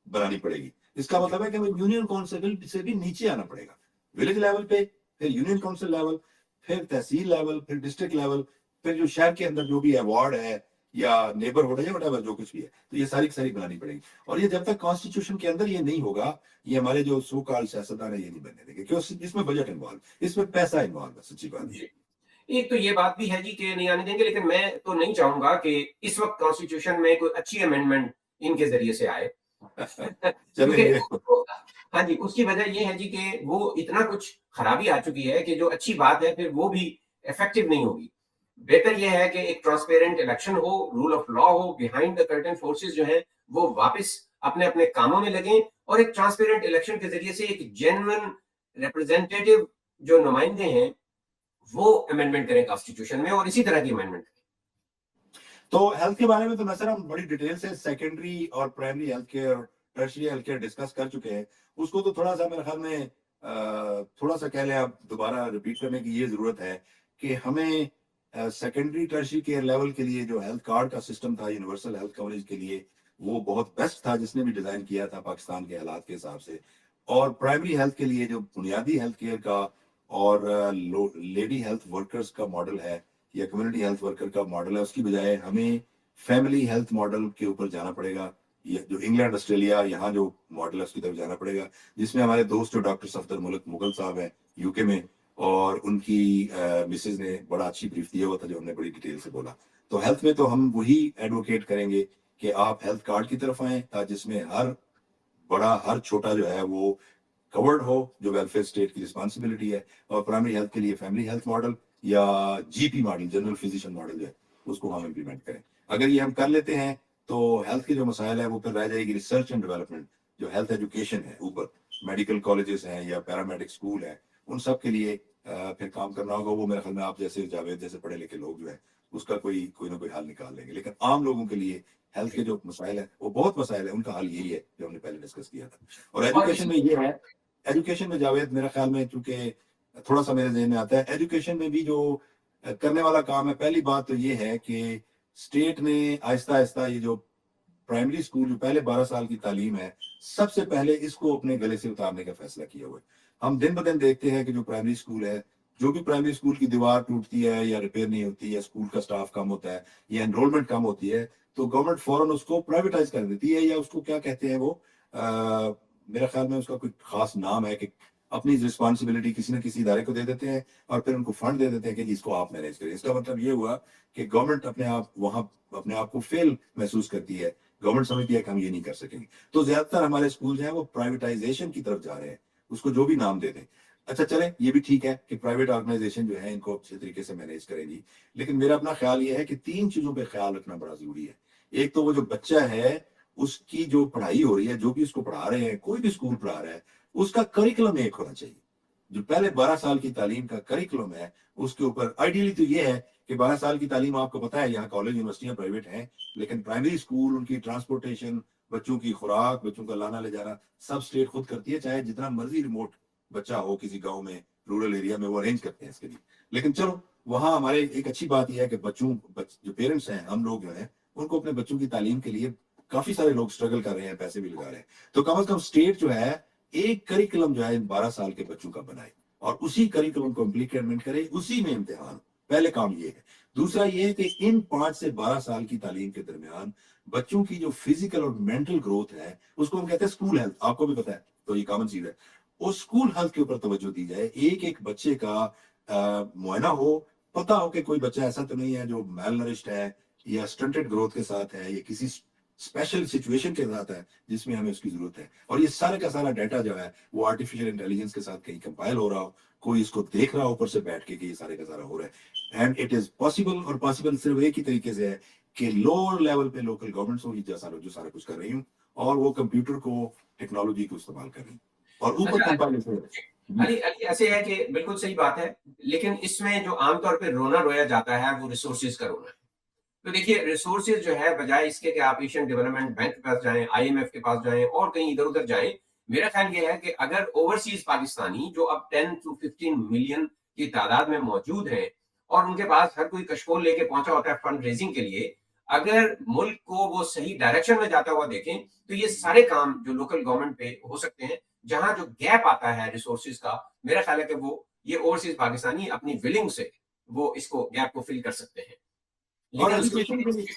[SPEAKER 3] بنانی پڑے گی. اس کا مطلب ہے کہ یونین کونسل سے بھی نیچے آنا پڑے گا, ولیج لیول پہ, پھر یونین کونسل لیول, پھر تحصیل لیول, پھر ڈسٹرکٹ لیول, پھر جو شہر کے اندر جو بھی ہے وارڈ ہے یا نیبرہڈ ہے یا whatever جو کچھ بھی ہے, تو یہ ساری کی ساری بنانی پڑے گی. اور یہ جب تک کانسٹیٹیوشن کے اندر یہ نہیں ہوگا, یہ ہمارے جو سو کال سیاستدان ہیں یہ نہیں بننے دیں گے, کیونکہ اس میں بجٹ انوالو, اس میں پیسہ انوالو ہے. سچی بات ہے.
[SPEAKER 2] ایک تو یہ بات بھی ہے جی کہ نہیں آنے دیں گے, لیکن میں تو نہیں چاہوں گا کہ اس وقت کانسٹیٹیوشن میں کوئی اچھی امینڈمنٹ ان کے ذریعے سے آئے.
[SPEAKER 3] چلیں
[SPEAKER 2] کیونکہ
[SPEAKER 3] یہ
[SPEAKER 2] ہاں جی، اس کی وجہ یہ ہے جی کہ وہ اتنا کچھ خرابی آ چکی ہے کہ جو اچھی بات ہے پھر وہ بھی افیکٹو نہیں ہوگی. بہتر یہ ہے کہ ایک ٹرانسپیرنٹ الیکشن ہو، رول آف لا ہو، بیہائنڈ دا کرٹن فورسز جو ہیں وہ واپس اپنے اپنے کاموں میں لگیں، اور ایک ٹرانسپیرنٹ الیکشن کے ذریعے سے ایک جینوئن ریپرزینٹیٹو جو نمائندے ہیں وہ امینڈمنٹ کریں کانسٹیٹیوشن میں، اور اسی طرح کی امینڈمنٹ کریں.
[SPEAKER 3] تو ہیلتھ کے بارے میں تو نصر ہم بڑی ڈیٹیل سے سیکنڈری اور پرائمری ہیلتھ کیئر اور ٹرشری ہیلتھ کیئر ڈسکس کر چکے ہیں. اس کو تو تھوڑا سا میرے خیال میں تھوڑا سا کہہ لیں آپ دوبارہ ریپیٹ کرنے کی یہ ضرورت ہے کہ ہمیں سیکنڈری ٹرشری کیئر لیول کے لیے جو ہیلتھ کارڈ کا سسٹم تھا یونیورسل ہیلتھ کوریج کے لیے وہ بہت بیسٹ تھا جس نے بھی ڈیزائن کیا تھا پاکستان کے حالات کے حساب سے. اور پرائمری ہیلتھ کے لیے جو بنیادی ہیلتھ کیئر کا اور لیڈی ہیلتھ ورکرز کا ماڈل ہے یا کمیونٹی ہیلتھ ورکر کا ماڈل ہے، اس کی بجائے ہمیں فیملی ہیلتھ ماڈل کے اوپر جانا پڑے گا. یہ جو انگلینڈ آسٹریلیا یہاں جو ماڈل ہے اس کی طرف جانا پڑے گا، جس میں ہمارے دوست جو ڈاکٹر صفدر ملک مغل صاحب ہیں یو کے میں، اور ان کی مسز نے بڑا اچھی بریف دیا ہوا تھا جو ہم نے بڑی ڈیٹیل سے بولا. تو ہیلتھ میں تو ہم وہی ایڈوکیٹ کریں گے کہ آپ ہیلتھ کارڈ کی طرف آئیں جس میں ہر بڑا ہر چھوٹا جو ہے وہ کورڈ ہو، جو ویلفیئر اسٹیٹ کی رسپانسبلٹی ہے. اور پرائمری ہیلتھ کے لیے فیملی ہیلتھ ماڈل یا G P model general physician model جو ہے اس کو ہم امپلیمنٹ کریں. اگر یہ ہم کر لیتے ہیں تو ہیلتھ کے جو مسائل ہے وہ پھر رہ جائے گی ریسرچ اینڈ ڈیولپمنٹ. جو ہیلتھ ایجوکیشن ہے اوپر میڈیکل کالجز ہیں یا پیرامیڈک اسکول ہے، ان سب کے لیے پھر کام کرنا ہوگا. وہ میرے خیال میں آپ جیسے جاوید جیسے پڑھے لکھے لوگ جو ہے اس کا کوئی نہ کوئی حل نکال لیں گے. لیکن عام لوگوں کے لیے ہیلتھ کے جو مسائل ہیں وہ بہت مسائل ہیں، ان کا حل یہی ہے جو ہم نے پہلے ڈسکس کیا تھا. اور
[SPEAKER 2] اور
[SPEAKER 3] ایجوکیشن میں یہ ہے، ایجوکیشن میں جاوید میرے خیال میں چونکہ تھوڑا سا میرے ذہن میں آتا ہے ایجوکیشن میں بھی جو کرنے والا کام ہے، پہلی بات تو یہ ہے کہ اسٹیٹ نے آہستہ آہستہ یہ جو پرائمری اسکول جو پہلے 12 سال کی تعلیم ہے سب سے پہلے اس کو اپنے گلے سے اتارنے کا فیصلہ کیا ہوا ہے. ہم دن بدن دیکھتے ہیں کہ جو پرائمری اسکول ہے، جو بھی پرائمری اسکول کی دیوار ٹوٹتی ہے یا ریپیئر نہیں ہوتی یا اسکول کا سٹاف کم ہوتا ہے یا انرولمنٹ کم ہوتی ہے تو گورنمنٹ فوراً اس کو پرائیویٹائز کر دیتی ہے، یا اس کو کیا کہتے ہیں وہ میرا خیال میں اس کا کوئی خاص نام ہے کہ اپنی رسپانسبلٹی کسی نہ کسی ادارے کو دے دیتے ہیں اور پھر ان کو فنڈ دے دیتے ہیں کہ اس کو آپ مینیج کریں. اس کا مطلب یہ ہوا کہ گورنمنٹ اپنے آپ وہاں اپنے آپ کو فیل محسوس کرتی ہے، گورنمنٹ سمجھتی ہے کہ ہم یہ نہیں کر سکیں گے. تو زیادہ تر ہمارے اسکول جو ہیں وہ پرائیویٹائزیشن کی طرف جا رہے ہیں، اس کو جو بھی نام دے دیں. اچھا چلیں یہ بھی ٹھیک ہے کہ پرائیویٹ آرگنائزیشن جو ہے ان کو اچھے طریقے سے مینیج کریں گی، لیکن میرا اپنا خیال یہ ہے کہ 3 چیزوں پہ خیال رکھنا بڑا ضروری ہے. ایک تو وہ جو بچہ ہے اس کی جو پڑھائی ہو رہی ہے، جو بھی اس کو پڑھا رہے ہیں، کوئی بھی اسکول پڑھا رہا ہے، اس کا کریکلم ایک ہونا چاہیے. جو پہلے 12 سال کی تعلیم کا کریکلم ہے اس کے اوپر آئیڈیلی تو یہ ہے کہ 12 سال کی تعلیم آپ کو پتا ہے یہاں کالج یونیورسٹیاں پرائیویٹ ہیں، لیکن پرائمری اسکول ان کی ٹرانسپورٹیشن، بچوں کی خوراک، بچوں کا لانا لے جانا سب اسٹیٹ خود کرتی ہے، چاہے جتنا مرضی ریموٹ بچہ ہو کسی گاؤں میں رورل ایریا میں وہ ارینج کرتے ہیں اس کے لیے. لیکن چلو وہاں ہمارے ایک اچھی بات یہ ہے کہ جو پیرنٹس ہیں، ہم لوگ جو ہیں ان کو اپنے بچوں کی تعلیم کے لیے کافی سارے لوگ اسٹرگل کر رہے ہیں، پیسے بھی لگا رہے ہیں. تو کم از کم اسٹیٹ جو ہے ایک کریکلم جو ہے 12 سال کے بچوں کا بنائے اور اسی کریکلم کو امپلیمنٹ کرے، اسی میں امتحان. پہلے کام یہ ہے. دوسرا یہ ہے کہ ان 5 سے 12 سال کی تعلیم کے درمیان بچوں کی جو فزیکل اور مینٹل گروتھ ہے اس کو ہم کہتے ہیں اسکول ہیلتھ، آپ کو بھی پتا ہے تو یہ کامن چیز ہے. اس اسکول ہیلتھ کے اوپر توجہ دی جائے، ایک ایک بچے کا معائنہ ہو، پتا ہو کہ کوئی بچہ ایسا تو نہیں ہے جو میل نرشڈ ہے یا سٹنٹڈ گروتھ کے ساتھ ہے یا کسی اسپیشل سچویشن کے ساتھ ہے جس میں ہمیں اس کی ضرورت ہے. اور یہ سارا کا سارا ڈیٹا جو ہے وہ آرٹیفیشل انٹیلیجنس کے ساتھ کہیں کمپائل ہو رہا ہو، کوئی اس کو دیکھ رہا ہو اوپر سے بیٹھ کے کہ یہ سارے کا سارا ہو رہا ہے. اینڈ اٹ از پاسبل، اور پاسبل صرف ایک ہی طریقے سے ہے کہ لوور لیول پہ لوکل گورنمنٹس ہو جو سارا کچھ کر رہی ہوں اور وہ کمپیوٹر کو، ٹیکنالوجی کو استعمال کر رہی ہوں اور اوپر
[SPEAKER 2] اچھا
[SPEAKER 3] کمپائل.
[SPEAKER 2] علی ایسے ہے کہ بالکل صحیح بات ہے، لیکن اس میں جو عام طور پہ رونا رویا جاتا ہے وہ ریسورسز کا رونا ہے. تو دیکھیے ریسورسز جو ہے بجائے اس کے کہ آپ ایشین ڈیولپمنٹ بینک کے پاس جائیں، آئی ایم ایف کے پاس جائیں اور کہیں ادھر ادھر جائیں، میرا خیال یہ ہے کہ اگر اوورسیز پاکستانی جو اب 10 to 15 ملین کی تعداد میں موجود ہیں اور ان کے پاس ہر کوئی کشکول لے کے پہنچا ہوتا ہے فنڈ ریزنگ کے لیے، اگر ملک کو وہ صحیح ڈائریکشن میں جاتا ہوا دیکھیں تو یہ سارے کام جو لوکل گورنمنٹ پہ ہو سکتے ہیں. جہاں جو گیپ آتا ہے ریسورسز کا، میرا خیال ہے کہ وہ یہ اوورسیز پاکستانی اپنی ولنگ سے وہ اس کو گیپ کو فل کر سکتے ہیں.
[SPEAKER 3] اور
[SPEAKER 2] لیکن اس
[SPEAKER 3] ایجوکیشن کے لیے،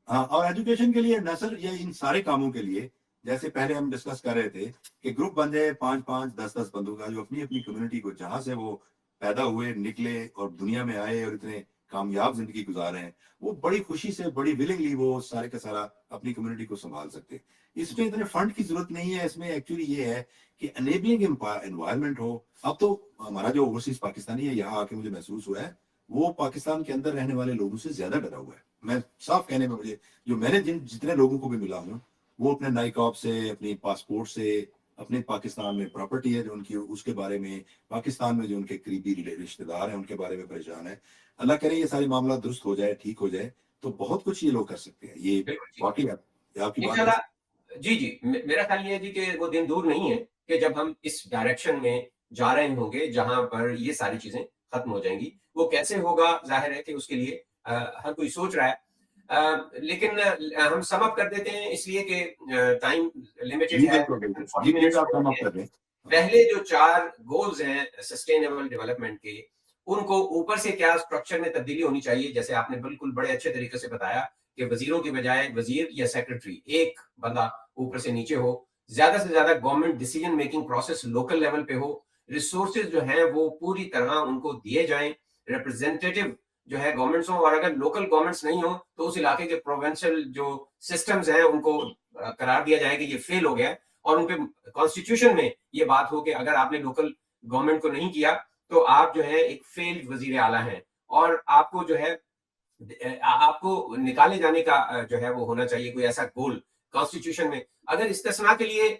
[SPEAKER 3] ہاں، اور ایجوکیشن کے لیے نثر یہ ان سارے کاموں کے لیے جیسے پہلے ہم ڈسکس کر رہے تھے کہ گروپ بن جائے 5-5 10-10 بندوں کا جو اپنی اپنی کمیونٹی کو جہاں سے وہ پیدا ہوئے، نکلے اور دنیا میں آئے اور اتنے کامیاب زندگی گزار رہے ہیں وہ بڑی خوشی سے بڑی ولنگلی وہ سارے کا سارا اپنی کمیونٹی کو سنبھال سکتے ہیں. اس میں اتنے فنڈ کی ضرورت نہیں ہے. اس میں ایکچولی یہ ہے کہ انیبلنگ انوائرمنٹ ہو. اب تو ہمارا جو اوورسیز پاکستانی ہے یہاں آ کے مجھے محسوس ہوا ہے وہ پاکستان کے اندر رہنے والے لوگوں سے زیادہ ڈرا ہوا ہے. میں صاف کہنے میں مجھے جو میں نے جتنے لوگوں کو بھی ملا ہوں وہ اپنے نائکاپ سے اپنی پاسپورٹ سے اپنے پاکستان میں پراپرٹی ہے جو ان کی اس کے بارے میں پاکستان میں جو ان کے قریبی رشتے دار ہیں ان کے بارے میں پریشان ہے. اللہ کرے یہ سارے معاملات درست ہو جائے ٹھیک ہو جائے تو بہت کچھ یہ لوگ کر سکتے ہیں. یہ واقعی آپ کی بات ہے.
[SPEAKER 2] جی جی میرا خیال یہ ہے جی کہ وہ دن دور نہیں ہے کہ جب ہم اس ڈائریکشن میں جا رہے ہوں گے جہاں پر یہ ساری چیزیں ختم ہو جائیں گی. وہ کیسے ہوگا ظاہر ہے کہ اس کے لیے ہر کوئی سوچ رہا ہے لیکن ہم سم اپ کر دیتے ہیں اس لیے کہ ٹائم لمیٹڈ ہے. پہلے جو 4 گولز ہیں سسٹینیبل ڈیولپمنٹ کے ان کو اوپر سے کیا اسٹرکچر میں تبدیلی ہونی چاہیے. جیسے آپ نے بالکل بڑے اچھے طریقے سے بتایا کہ وزیروں کی بجائے وزیر یا سیکرٹری ایک بندہ اوپر سے نیچے ہو. زیادہ سے زیادہ government decision making process local level پہ ہو. ریسورسز جو ہیں وہ پوری طرح ان کو دیے جائیں. ریپرزینٹیٹو جو ہے گورنمنٹس ہوں اور اگر لوکل گورنمنٹس نہیں ہوں تو اس علاقے کے پروونشل جو سسٹمز ہیں ان کو قرار دیا جائے کہ یہ فیل ہو گیا اور ان پہ کانسٹیٹیوشن میں یہ بات ہو کہ اگر آپ نے لوکل گورنمنٹ کو نہیں کیا تو آپ جو ہے ایک فیلڈ وزیر اعلیٰ ہیں اور آپ کو جو ہے آپ کو نکالے جانے کا جو ہے وہ ہونا چاہیے کوئی ایسا گول کانسٹیٹیوشن میں. اگر استثناء کے لیے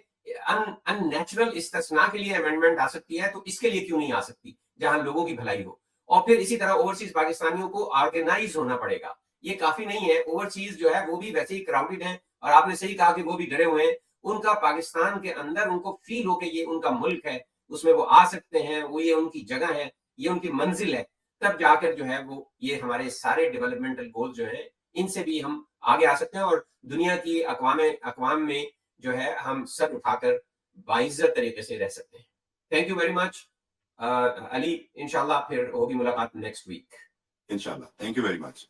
[SPEAKER 2] ان نیچرل استثناء کے لیے امینڈمنٹ آ سکتی ہے تو اس کے لیے کیوں نہیں آ سکتی جہاں لوگوں کی بھلائی ہو. اور پھر اسی طرح اوورسیز پاکستانیوں کو آرگنائز ہونا پڑے گا. یہ کافی نہیں ہے. اوورسیز جو ہے وہ بھی ویسے ہی کراؤڈڈ ہیں اور آپ نے صحیح کہا کہ وہ بھی ڈرے ہوئے ہیں. ان کا پاکستان کے اندر ان کو فیل ہو کہ یہ ان کا ملک ہے اس میں وہ آ سکتے ہیں وہ یہ ان کی جگہ ہے یہ ان کی منزل ہے. تب جا کر جو ہے وہ یہ ہمارے سارے ڈیولپمنٹل گول جو ہیں ان سے بھی ہم آگے آ سکتے ہیں اور دنیا کی اقوام میں جو ہے ہم سر اٹھا کر باعزت طریقے سے رہ سکتے ہیں. تھینک یو ویری مچ علی. انشاءاللہ پھر ہوگی ملاقات نیکسٹ ویک.
[SPEAKER 3] انشاءاللہ. Thank you very much.